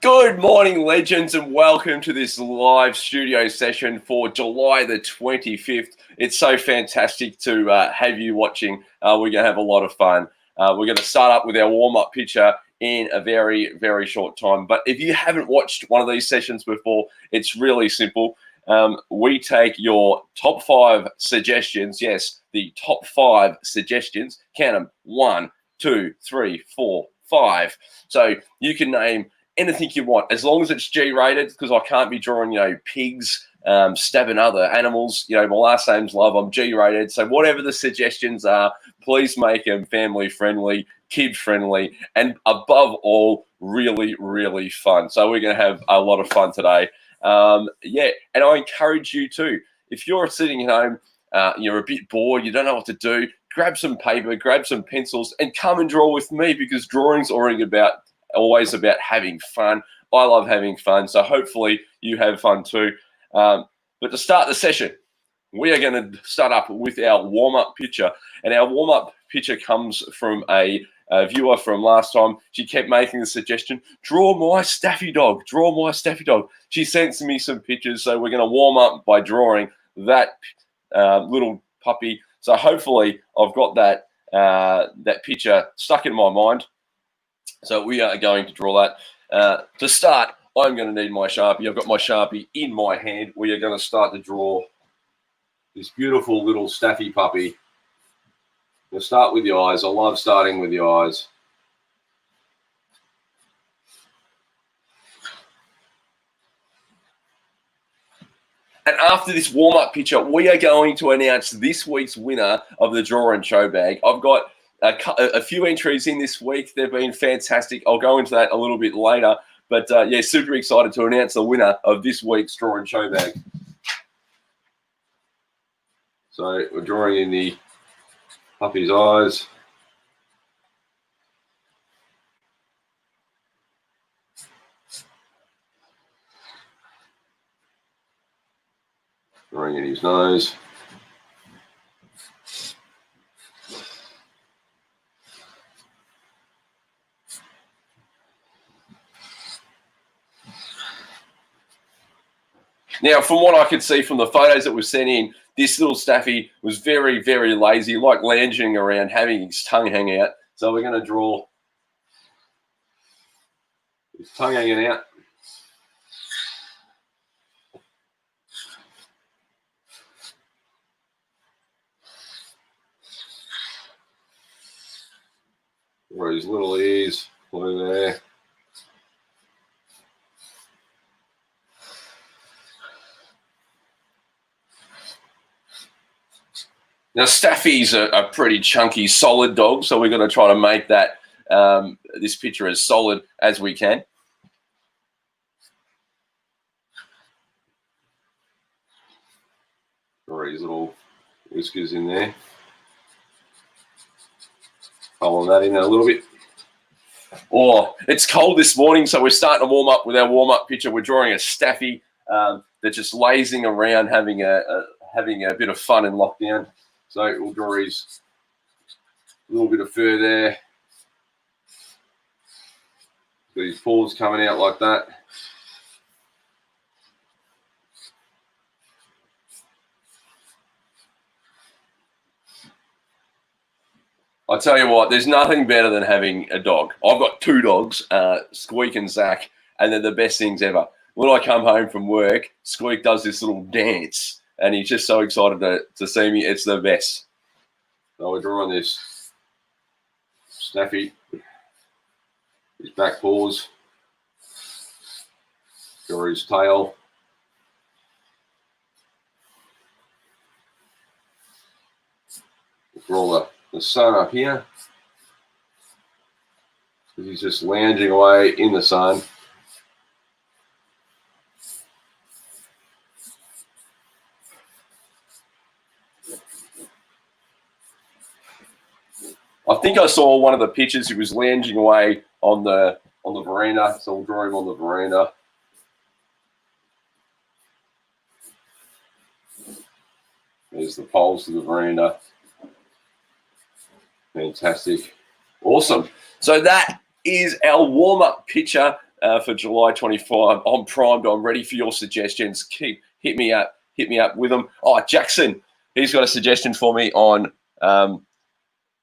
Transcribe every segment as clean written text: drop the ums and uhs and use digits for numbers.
Good morning, legends, and welcome to this live studio session for July the 25th. It's so fantastic to have you watching. We're going to have a lot of fun. We're going to start up with our warm-up picture in a very, very short time. But if you haven't watched one of these sessions before, it's really simple. We take your top 5 suggestions. Yes, the top 5 suggestions. Count them. 1, 2, 3, 4, 5. So you can name anything you want, as long as it's G-rated, because I can't be drawing, pigs stabbing other animals. My last name's Love. I'm G-rated. So whatever the suggestions are, please make them family-friendly, kid-friendly, and above all, really, really fun. So we're going to have a lot of fun today. And I encourage you too. If you're sitting at home, you're a bit bored, you don't know what to do, grab some paper, grab some pencils, and come and draw with me, because drawing's always about having fun. I love having fun, so hopefully you have fun too. But to start the session, we are going to start up with our warm-up picture. And our warm-up picture comes from a viewer from last time. She kept making the suggestion, draw my Staffy dog, draw my Staffy dog. She sent me some pictures, so we're going to warm up by drawing that little puppy. So hopefully I've got that picture stuck in my mind. So we are going to draw that. To start, I'm going to need my Sharpie. I've got my Sharpie in my hand. We are going to start to draw this beautiful little Staffy puppy. We'll start with the eyes. I love starting with the eyes. And after this warm-up picture, we are going to announce this week's winner of the Draw and Show bag. I've got a few entries in this week. They've been fantastic. I'll go into that a little bit later. But, super excited to announce the winner of this week's Draw and Show bag. So we're drawing in the puppy's eyes. Drawing in his nose. Now, from what I could see from the photos that were sent in, this little Staffy was very, very lazy, like lounging around, having his tongue hang out. So we're going to draw his tongue hanging out. Draw his little ears, blue there. Now, Staffy's a pretty chunky, solid dog, so we're going to try to make that this picture as solid as we can. Draw his little whiskers in there. Hold that in there a little bit. Oh, it's cold this morning, so we're starting to warm up with our warm-up picture. We're drawing a Staffy that's just lazing around, having a bit of fun in lockdown. So we'll draw his little bit of fur there. Got his paws coming out like that. I tell you what, there's nothing better than having a dog. I've got 2 dogs, Squeak and Zach, and they're the best things ever. When I come home from work, Squeak does this little dance, and he's just so excited to see me. It's the best. So we're drawing this Staffy, his back paws, draw his tail. Draw the sun up here. He's just lounging away in the sun. I think I saw one of the pictures. He was lounging away on the veranda, so we'll draw him on the veranda. There's the poles to the veranda. Fantastic. Awesome. So that is our warm-up picture for July 24. I'm primed. I'm ready for your suggestions. Hit me up with them. Oh, Jackson, he's got a suggestion for me on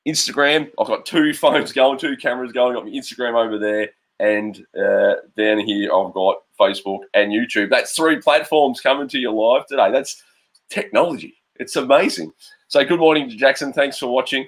Instagram. I've got 2 phones going, 2 cameras going. I've got my Instagram over there, and down here I've got Facebook and YouTube. That's 3 platforms coming to you live today. That's technology. It's amazing. So good morning to Jackson. Thanks for watching.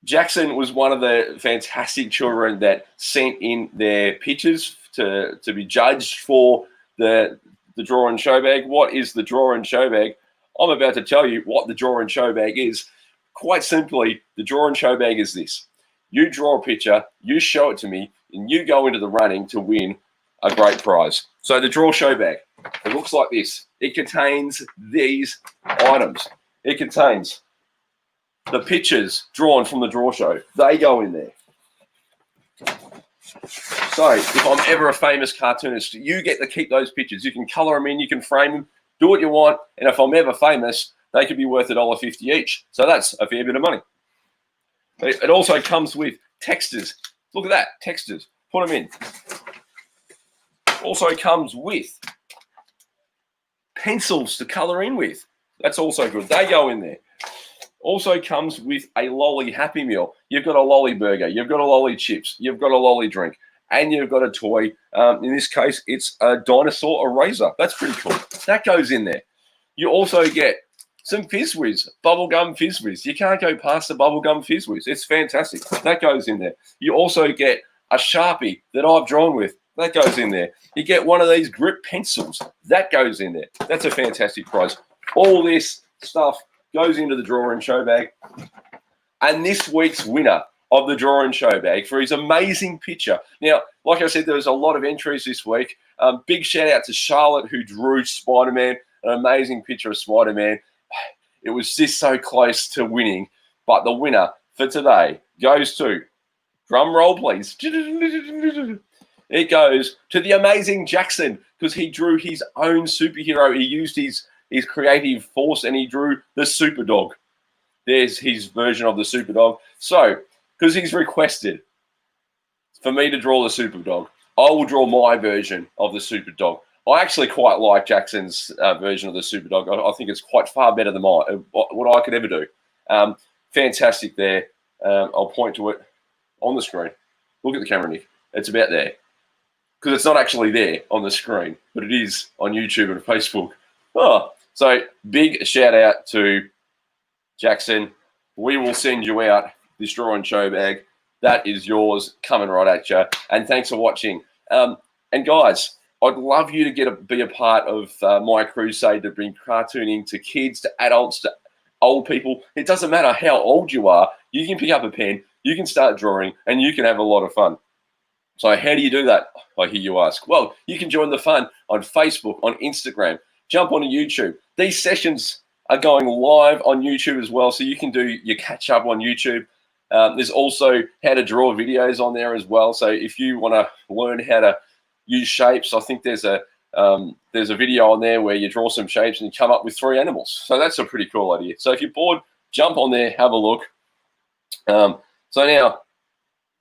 Jackson was one of the fantastic children that sent in their pictures to be judged for the draw and show bag. What is the draw and show bag? I'm about to tell you what the draw and show bag is. Quite simply, the draw and show bag is this. You draw a picture, you show it to me, and you go into the running to win a great prize. So the draw show bag, it looks like this. It contains these items. It contains the pictures drawn from the draw show. They go in there. So if I'm ever a famous cartoonist, you get to keep those pictures. You can color them in, you can frame them, do what you want. And if I'm ever famous, they could be worth $1.50 each. So that's a fair bit of money. It also comes with textures. Look at that, textures. Put them in. Also comes with pencils to color in with. That's also good. They go in there. Also comes with a lolly Happy Meal. You've got a lolly burger. You've got a lolly chips. You've got a lolly drink. And you've got a toy. In this case, it's a dinosaur eraser. That's pretty cool. That goes in there. You also get some Fizz Whiz, bubblegum Fizz Whiz. You can't go past the bubblegum Fizz Whiz. It's fantastic. That goes in there. You also get a Sharpie that I've drawn with. That goes in there. You get one of these grip pencils. That goes in there. That's a fantastic prize. All this stuff goes into the draw and show bag. And this week's winner of the draw and show bag for his amazing picture. Now, like I said, there was a lot of entries this week. Big shout out to Charlotte, who drew Spider-Man, an amazing picture of Spider-Man. It was just so close to winning, but the winner for today goes to, drum roll please, it goes to the amazing Jackson, because he drew his own superhero. He used his creative force and he drew the Super Dog. There's his version of the Super Dog. So, because he's requested for me to draw the Super Dog, I will draw my version of the Super Dog. I actually quite like Jackson's version of the Super Dog. I think it's quite far better than what I could ever do. Fantastic there. I'll point to it on the screen. Look at the camera, Nick. It's about there. Because it's not actually there on the screen, but it is on YouTube and Facebook. Oh, so big shout out to Jackson. We will send you out this draw and show bag. That is yours, coming right at you. And thanks for watching. And guys, I'd love you to be a part of my crusade to bring cartooning to kids, to adults, to old people. It doesn't matter how old you are. You can pick up a pen, you can start drawing, and you can have a lot of fun. So how do you do that, I hear you ask? Well, you can join the fun on Facebook, on Instagram. Jump onto YouTube. These sessions are going live on YouTube as well, so you can do your catch-up on YouTube. There's also how to draw videos on there as well. So if you want to learn how to use shapes, I think there's a video on there where you draw some shapes and you come up with 3 animals. So that's a pretty cool idea. So if you're bored, jump on there, have a look. So now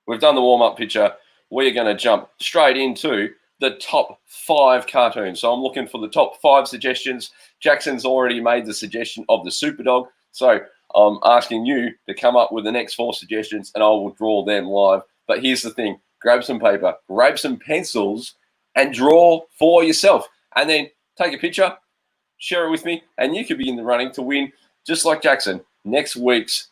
we've done the warm-up picture. We're going to jump straight into the top 5 cartoons. So I'm looking for the top 5 suggestions. Jackson's already made the suggestion of the Super Dog. So I'm asking you to come up with the next 4 suggestions and I will draw them live. But here's the thing. Grab some paper, grab some pencils and draw for yourself. And then take a picture, share it with me, and you could be in the running to win, just like Jackson, next week's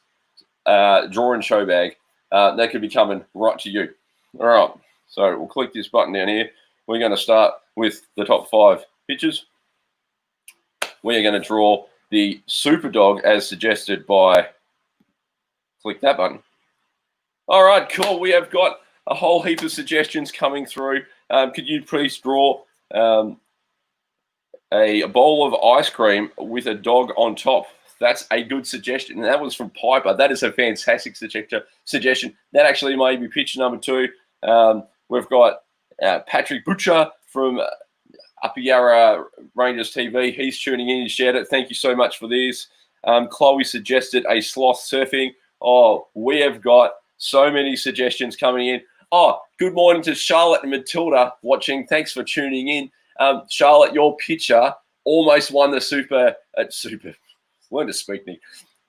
draw and show bag. That could be coming right to you. All right, so we'll click this button down here. We're going to start with the top 5 pictures. We are going to draw the Super Dog as suggested by, click that button. All right, cool. We have got a whole heap of suggestions coming through. Could you please draw a bowl of ice cream with a dog on top? That's a good suggestion. And that was from Piper. That is a fantastic suggestion. That actually may be picture number 2. We've got Patrick Butcher from Upper Yarra Rangers TV. He's tuning in. He shared it. Thank you so much for this. Chloe suggested a sloth surfing. Oh, we have got so many suggestions coming in. Oh, good morning to Charlotte and Matilda watching. Thanks for tuning in. Charlotte, your picture almost won the learn to speak, Nick.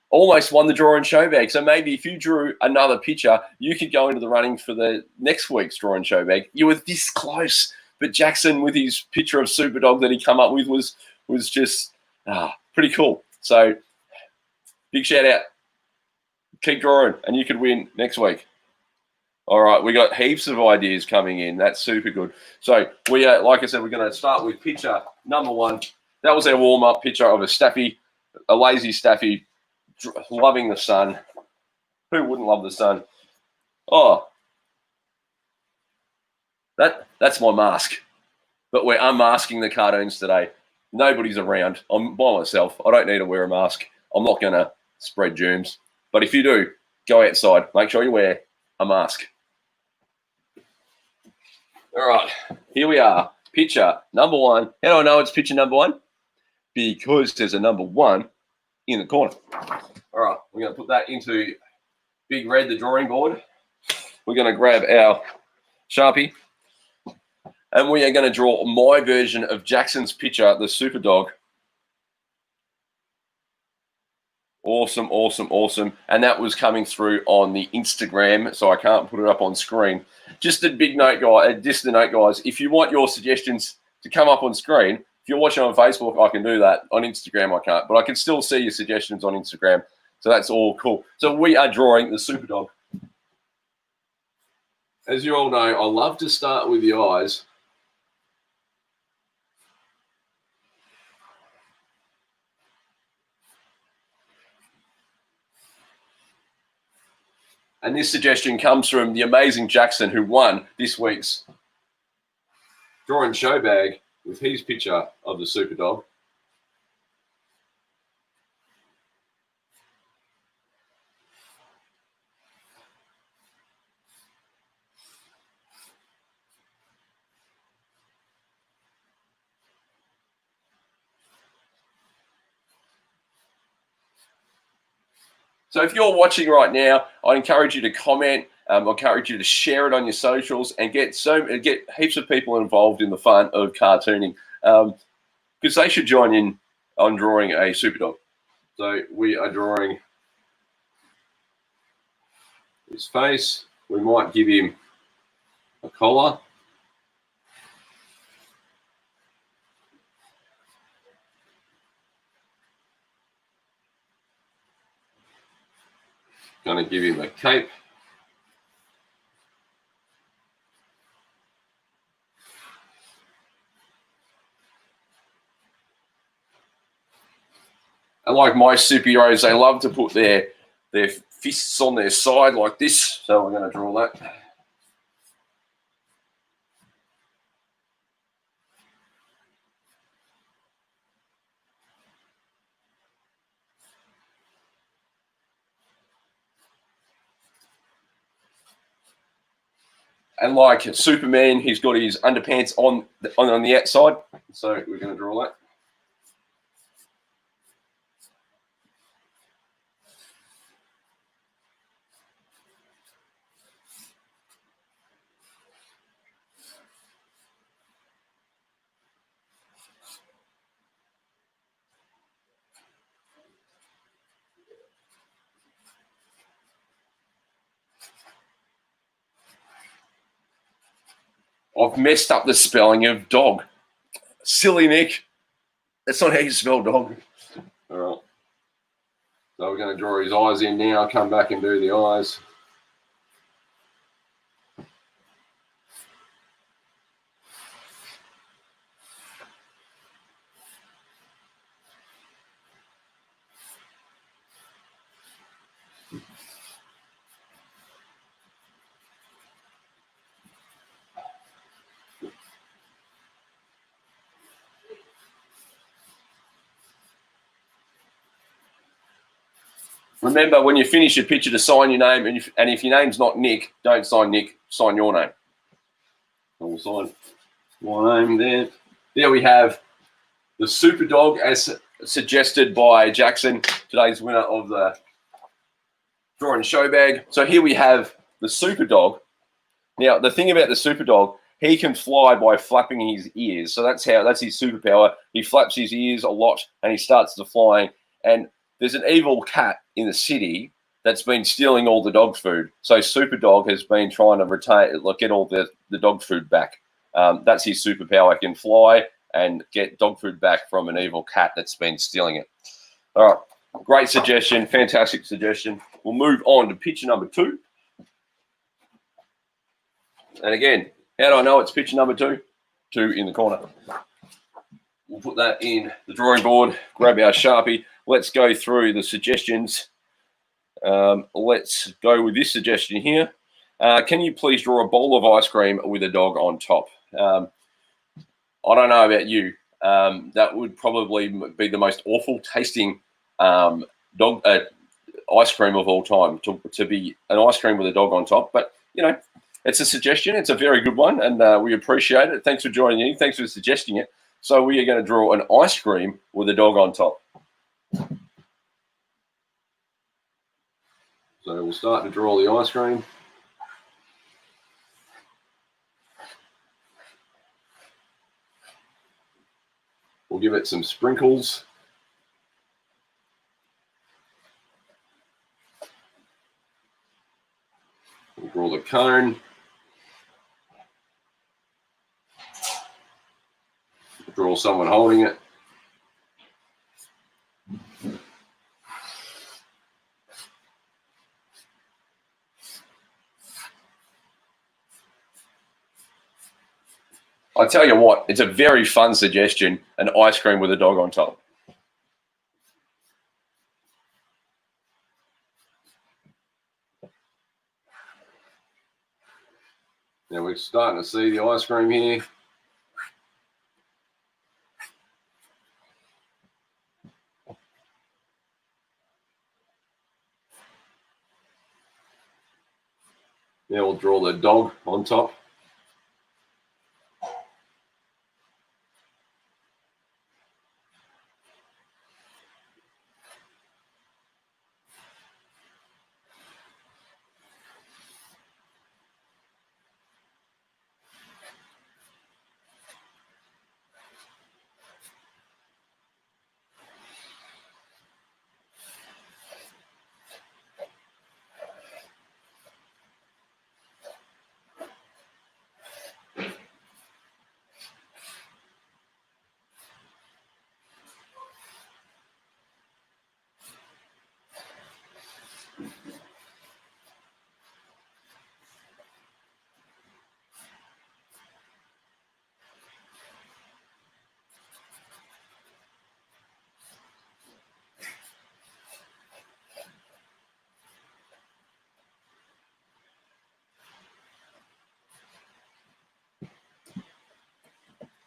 Almost won the draw and show bag. So maybe if you drew another picture, you could go into the running for the next week's draw and show bag. You were this close, but Jackson with his picture of Superdog that he come up with was just pretty cool. So big shout out. Keep drawing, and you could win next week. All right, we got heaps of ideas coming in. That's super good. So we are, like I said, we're going to start with picture number 1. That was our warm-up picture of a staffy, a lazy staffy, loving the sun. Who wouldn't love the sun? Oh, that's my mask. But we're unmasking the cartoons today. Nobody's around. I'm by myself. I don't need to wear a mask. I'm not going to spread germs. But if you do, go outside. Make sure you wear a mask. All right, here we are. Picture number 1. How do I know it's picture number 1? Because there's a number 1 in the corner. All right, we're going to put that into Big Red, the drawing board. We're going to grab our Sharpie, and we are going to draw my version of Jackson's picture, the Superdog. Awesome, awesome, awesome. And that was coming through on the Instagram, so I can't put it up on screen. Just a big note, guys, if you want your suggestions to come up on screen, if you're watching on Facebook, I can do that. On Instagram, I can't. But I can still see your suggestions on Instagram. So that's all cool. So we are drawing the Superdog. As you all know, I love to start with the eyes. And this suggestion comes from the amazing Jackson, who won this week's draw and show bag with his picture of the Superdog. So if you're watching right now, I encourage you to comment. I encourage you to share it on your socials and get heaps of people involved in the fun of cartooning, because they should join in on drawing a Superdog. So we are drawing his face. We might give him a collar. Going to give him a cape. And like my superheroes, they love to put their fists on their side like this. So we're going to draw that. And like Superman, he's got his underpants on the outside. So we're going to draw that. I've messed up the spelling of dog. Silly Nick. That's not how you spell dog. All right. So we're going to draw his eyes in now. Come back and do the eyes. Remember, when you finish your picture, to sign your name, and if your name's not Nick, don't sign Nick, sign your name. So we'll sign my name there. There we have the Superdog, as suggested by Jackson, today's winner of the draw and show bag. So here we have the Superdog Now, the thing about the super dog, he can fly by flapping his ears. So that's his superpower. He flaps his ears a lot and he starts to flying. And there's an evil cat in the city that's been stealing all the dog food. So Super Dog has been trying to get all the dog food back. That's his superpower. He can fly and get dog food back from an evil cat that's been stealing it. All right, great suggestion, fantastic suggestion. We'll move on to picture number 2. And again, how do I know it's picture number 2? 2 in the corner. We'll put that in the drawing board, grab our Sharpie. Let's go through the suggestions. Let's go with this suggestion here. Can you please draw a bowl of ice cream with a dog on top? I don't know about you. That would probably be the most awful tasting ice cream of all time, to be an ice cream with a dog on top. But, you know, it's a suggestion. It's a very good one, and we appreciate it. Thanks for joining in. Thanks for suggesting it. So we are going to draw an ice cream with a dog on top. So we'll start to draw the ice cream. We'll give it some sprinkles. We'll draw the cone. We'll draw someone holding it. I tell you what, it's a very fun suggestion, an ice cream with a dog on top. Now we're starting to see the ice cream here. Now we'll draw the dog on top.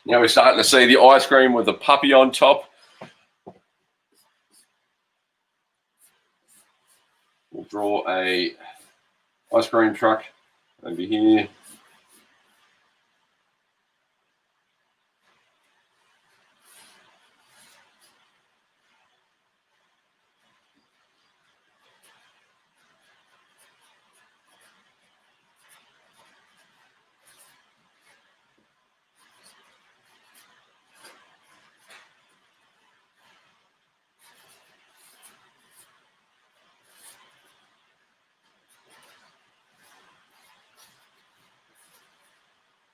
Now we're starting to see the ice cream with the puppy on top. We'll draw a ice cream truck over here.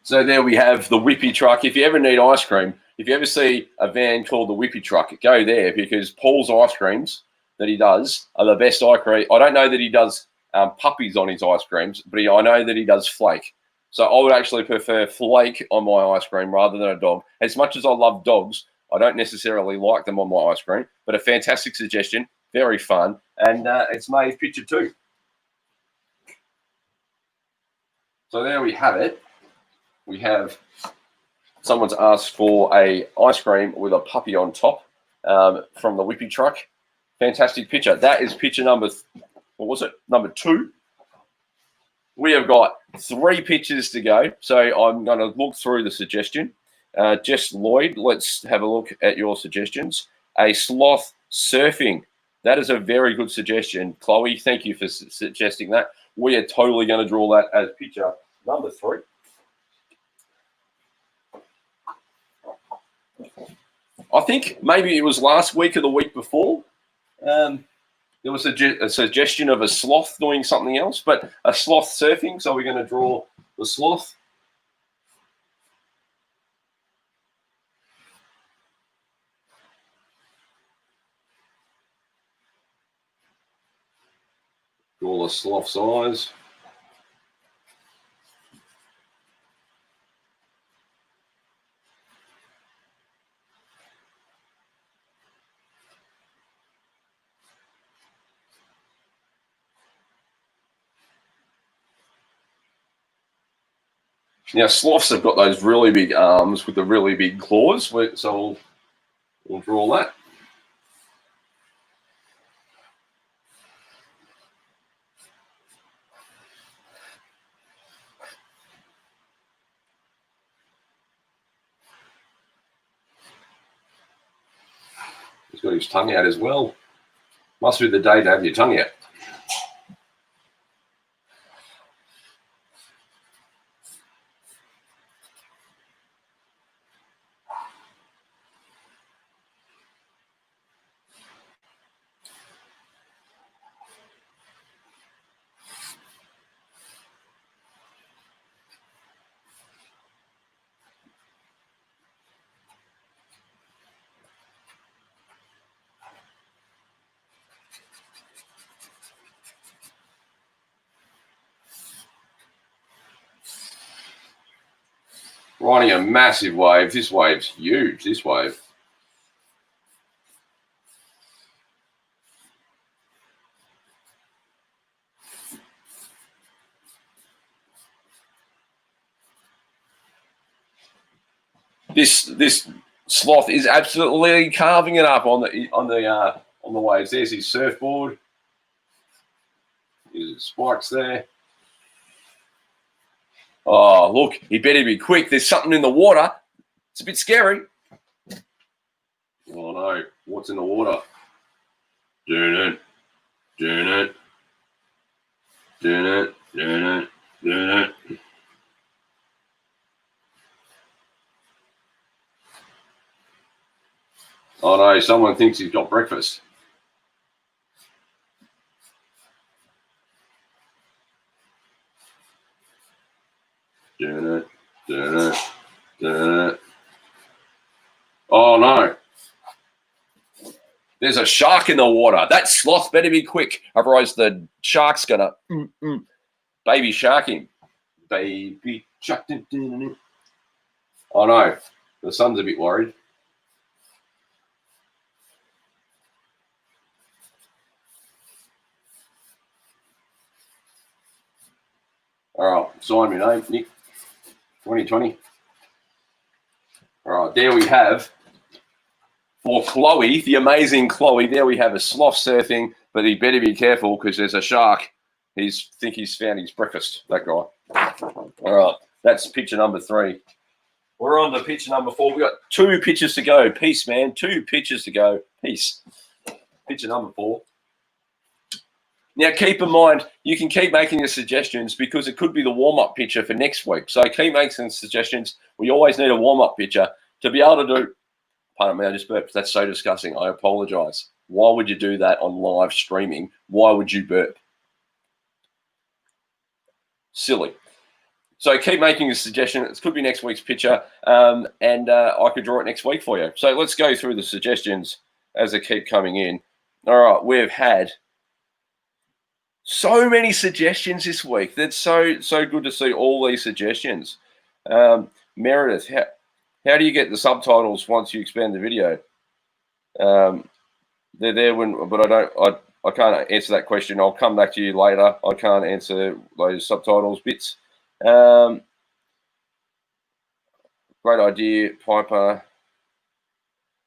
So there we have the Whippy truck. If you ever need ice cream, if you ever see a van called the Whippy truck, go there, because Paul's ice creams that he does are the best ice cream. I don't know that he does puppies on his ice creams, but I know that he does flake. So I would actually prefer flake on my ice cream rather than a dog. As much as I love dogs, I don't necessarily like them on my ice cream, but a fantastic suggestion, very fun, and it's made picture 2. So there we have it. We have someone's asked for a ice cream with a puppy on top from the Whippy truck. Fantastic picture. That is picture number, what was it? Number 2. We have got 3 pictures to go. So I'm going to look through the suggestion. Jess Lloyd, let's have a look at your suggestions. A sloth surfing. That is a very good suggestion. Chloe, thank you for suggesting that. We are totally going to draw that as a picture. number 3. I think maybe it was last week or the week before. There was a suggestion of a sloth doing something else, but a sloth surfing. So we're going to draw the sloth. Draw the sloth's eyes. Now, sloths have got those really big arms with the really big claws, so we'll draw that. He's got his tongue out as well. Must be the day to have your tongue out. Riding a massive wave. This wave's huge, this wave. This sloth is absolutely carving it up on the waves. There's his surfboard. His spikes there. Oh, look, he better be quick. There's something in the water. It's a bit scary. Oh, no. What's in the water? Doing it. Doing it. Doing it. Doing it. Doing it. Oh, no. Someone thinks he's got breakfast. Doing it. Doing it. Doing it. Oh, no. There's a shark in the water. That sloth better be quick. Otherwise, the shark's going to baby shark him. Baby shark. Oh, no. The sun's a bit worried. All right. Sign me name, Nick. 2020. All right. There we have. For Chloe, the amazing Chloe, there we have a sloth surfing, but he better be careful because there's a shark. He's found his breakfast, that guy. All right, that's picture number 3. We're on to picture number 4. We've got 2 pictures to go. Peace, man. 2 pictures to go. Peace. Picture number 4. Now, keep in mind, you can keep making your suggestions because it could be the warm-up picture for next week. So keep making suggestions. We always need a warm-up picture to be able to do. Pardon me, I just burped. That's so disgusting. I apologize. Why would you do that on live streaming? Why would you burp? Silly. So keep making a suggestion. It could be next week's picture, and I could draw it next week for you. So let's go through the suggestions as they keep coming in. All right, we've had so many suggestions this week. That's so good to see all these suggestions. Meredith, how do you get the subtitles once you expand the video? They're there but I can't answer that question. I'll come back to you later. I can't answer those subtitles bits. Great idea, Piper.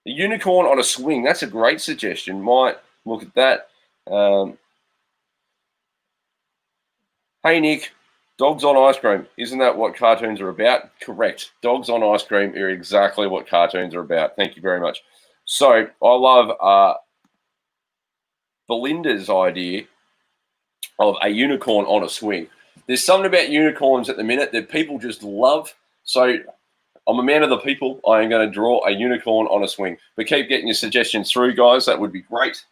The unicorn on a swing. That's a great suggestion. Might look at that. Hey, Nick. Dogs on ice cream. Isn't that what cartoons are about? Correct. Dogs on ice cream are exactly what cartoons are about. Thank you very much. So I love Belinda's idea of a unicorn on a swing. There's something about unicorns at the minute that people just love. So I'm a man of the people. I am going to draw a unicorn on a swing. But keep getting your suggestions through, guys. That would be great.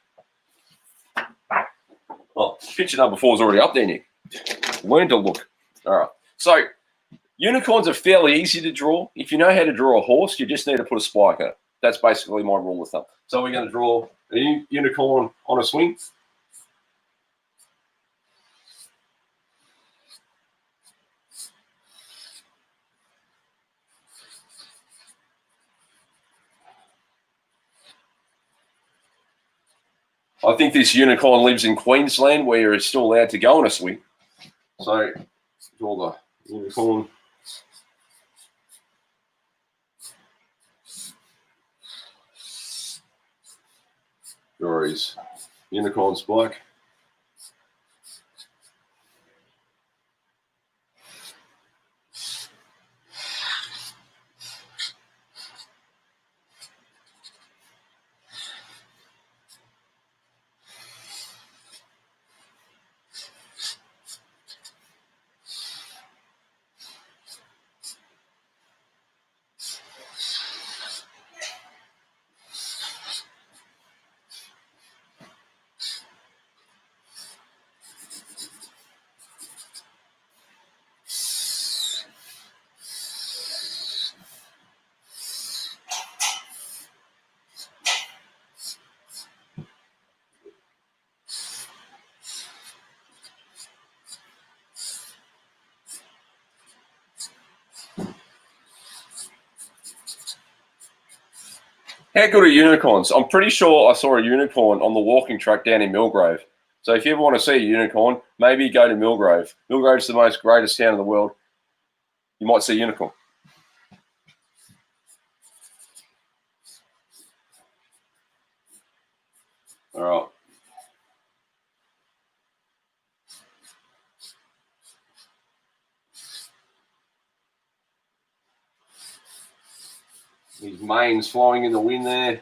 Oh, picture number 4 is already up there, Nick. Learn to look. All right. So unicorns are fairly easy to draw. If you know how to draw a horse, you just need to put a spike on it. That's basically my rule of thumb. So we're going to draw a unicorn on a swing. I think this unicorn lives in Queensland where it's still allowed to go on a swing. So draw the unicorn. Draw his unicorn spike. How good are unicorns? I'm pretty sure I saw a unicorn on the walking track down in Millgrove. So if you ever want to see a unicorn, maybe go to Millgrove. Millgrove's the most greatest town in the world. You might see a unicorn. All right. His mane's flying in the wind there.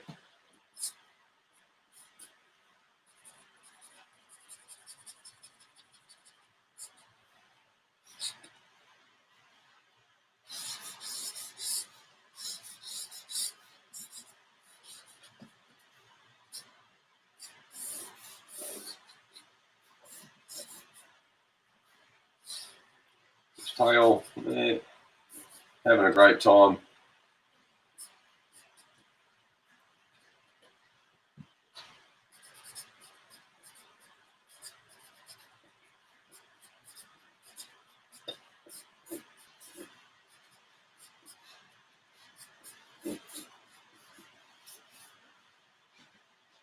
His tail there. Having a great time.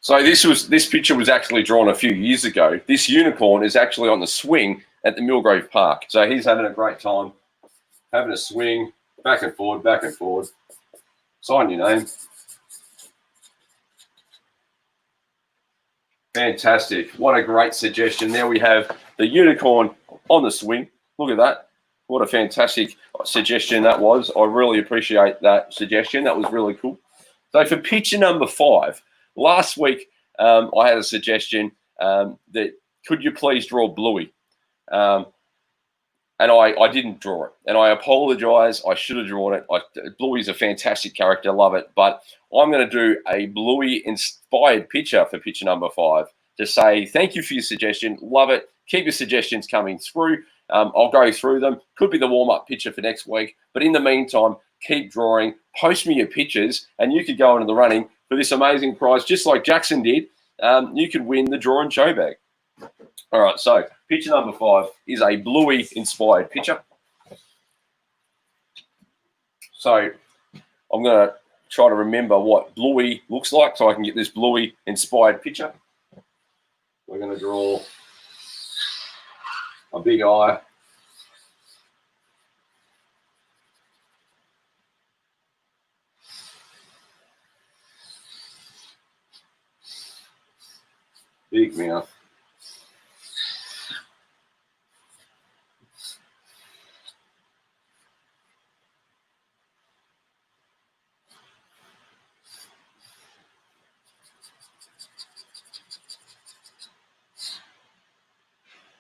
So this picture was actually drawn a few years ago. This unicorn is actually on the swing at the Millgrove Park. So he's having a great time, having a swing, back and forward, back and forward. Sign your name. Fantastic. What a great suggestion. There we have the unicorn on the swing. Look at that. What a fantastic suggestion that was. I really appreciate that suggestion. That was really cool. So for picture number 5, last week I had a suggestion that could you please draw Bluey? And I didn't draw it. And I apologise. I should have drawn it. Bluey's a fantastic character. Love it. But I'm going to do a Bluey-inspired picture for picture number 5 to say thank you for your suggestion. Love it. Keep your suggestions coming through. I'll go through them. Could be the warm-up picture for next week. But in the meantime, keep drawing. Post me your pictures, and you could go into the running for this amazing prize, just like Jackson did. You could win the draw and show bag. All right, so picture number 5 is a Bluey-inspired picture. So I'm going to try to remember what Bluey looks like so I can get this Bluey-inspired picture. We're going to draw a big eye. Big mouth.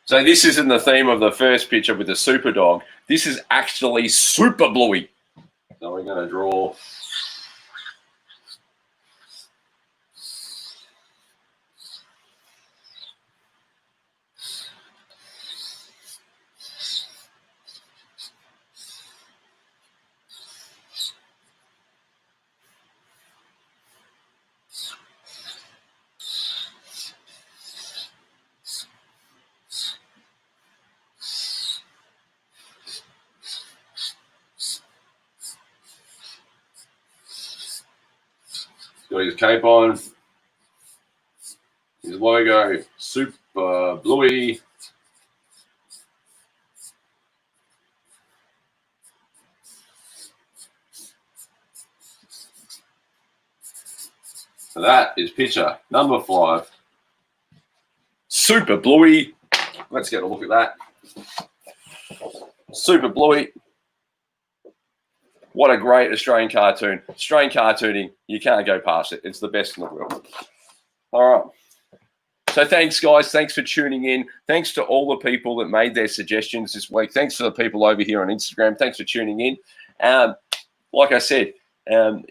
So this isn't the theme of the first picture with the super dog. This is actually Super Bluey. So we're going to draw. Got his cape on. His logo, Super Bluey. So that is picture number 5. Super Bluey. Let's get a look at that. Super Bluey. What a great Australian cartoon. Australian cartooning, you can't go past it. It's the best in the world. All right. So thanks, guys. Thanks for tuning in. Thanks to all the people that made their suggestions this week. Thanks to the people over here on Instagram. Thanks for tuning in. Like I said,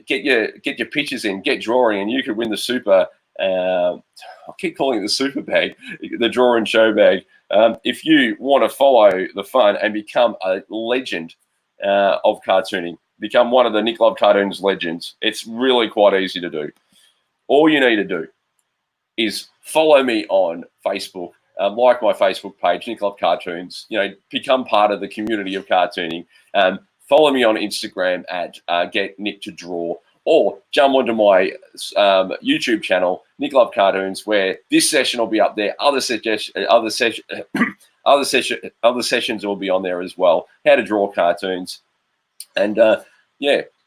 get your pictures in, get drawing, and you could win the super. I keep calling it the super bag, the draw and show bag. If you want to follow the fun and become a legend of cartooning, become one of the Nick Love Cartoons legends, it's really quite easy to do. All you need to do is follow me on Facebook, like my Facebook page, Nick Love Cartoons. Become part of the community of cartooning. Follow me on Instagram at Get Nick to Draw, or jump onto my YouTube channel, Nick Love Cartoons, where this session will be up there. Other sessions will be on there as well. How to draw cartoons, and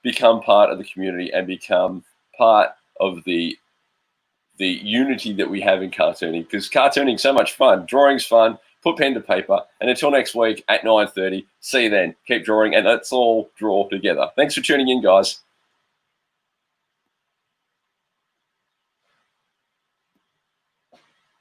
become part of the community and become part of the unity that we have in cartooning, because cartooning's so much fun. Drawing's fun. Put pen to paper. And until next week at 9:30, see you then. Keep drawing, and let's all draw together. Thanks for tuning in, guys.